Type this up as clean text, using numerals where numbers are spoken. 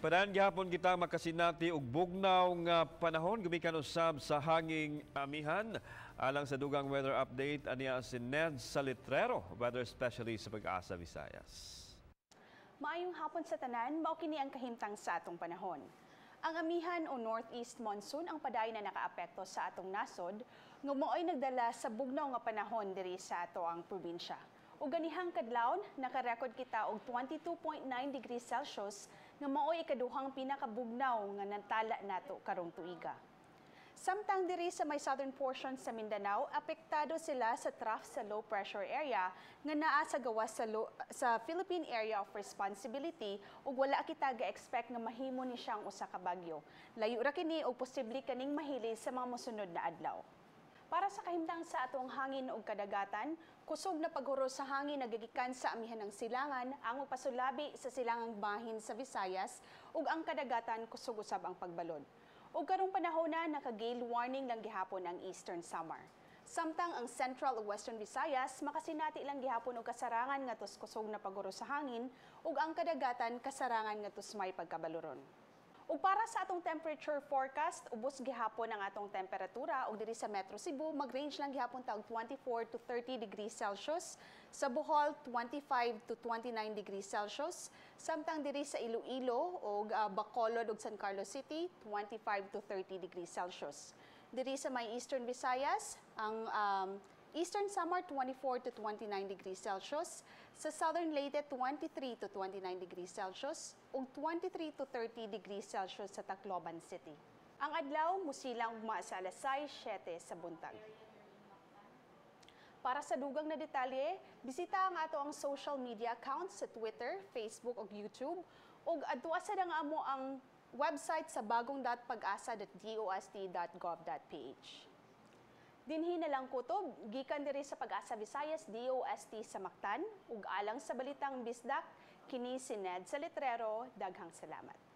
Padayon gihapon kita makasinati og bugnaw nga panahon gumikan usab sa hanging amihan. Alang sa dugang weather update aniya si Ned Salitrero, weather specialist sa Pag-asa Visayas. Maayong hapon sa tanan, mao kini ang kahimtang sa atong panahon. Ang amihan o northeast monsoon ang padayon na nakaapekto sa atong nasod, nga mo'y nagdala sa bugnaw nga panahon diri sa ato ang probinsya. Ug ganihang kadlawon, nakarecord kita og 22.9 degrees Celsius nga mao'y ikaduhang pinakabugnaw nga nantala nato karong tuiga. Samtang diri sa may southern portion sa Mindanao, apektado sila sa trough sa low pressure area nga naa sa gawas sa Philippine Area of Responsibility ug wala kita ga-expect nga mahimo ni siyang usa ka bagyo. Layo ra kini og posible kaning mahili sa mga mosunod na adlaw. Para sa kahimtang sa atong hangin ug kadagatan, kusog na paghuro sa hangin nagagikan sa amihan ng silangan ang magpasulabi sa silangang bahin sa Visayas ug ang kadagatan kusog usab ang pagbalod. Ug karong panahon na naka-gale warning lang gihapon ang Eastern Samar. Samtang ang Central ug Western Visayas makasinati lang gihapon og kasarangan ngadto kusog na paghuro sa hangin ug ang kadagatan kasarangan ngadto may pagkabaluron. Ug para sa atong temperature forecast, ubos gihapon ang atong temperatura ug diri sa Metro Cebu mag-range lang gihapon ta og 24 to 30 degrees Celsius, sa Bohol 25 to 29 degrees Celsius, samtang diri sa Iloilo ug Bacolod ug San Carlos City 25 to 30 degrees Celsius. Diri sa may Eastern Visayas, ang Eastern Samar 24 to 29 degrees Celsius, sa Southern Leyte 23 to 29 degrees Celsius ug 23 to 30 degrees Celsius sa Tacloban City. Ang adlaw musilang ugma sa alas 6:07 sa buntag. Para sa dugang na detalye, bisita ang ato ang social media accounts sa Twitter, Facebook ug YouTube ug adtua sa nga amo ang website sa bagong.pagasa.dost.gov.ph. Dinhi na lang kutob, gikan diri sa Pag-asa Visayas DOST sa Mactan ug alang sa balitang bisdak, kini si Ned Salitrero, daghang salamat.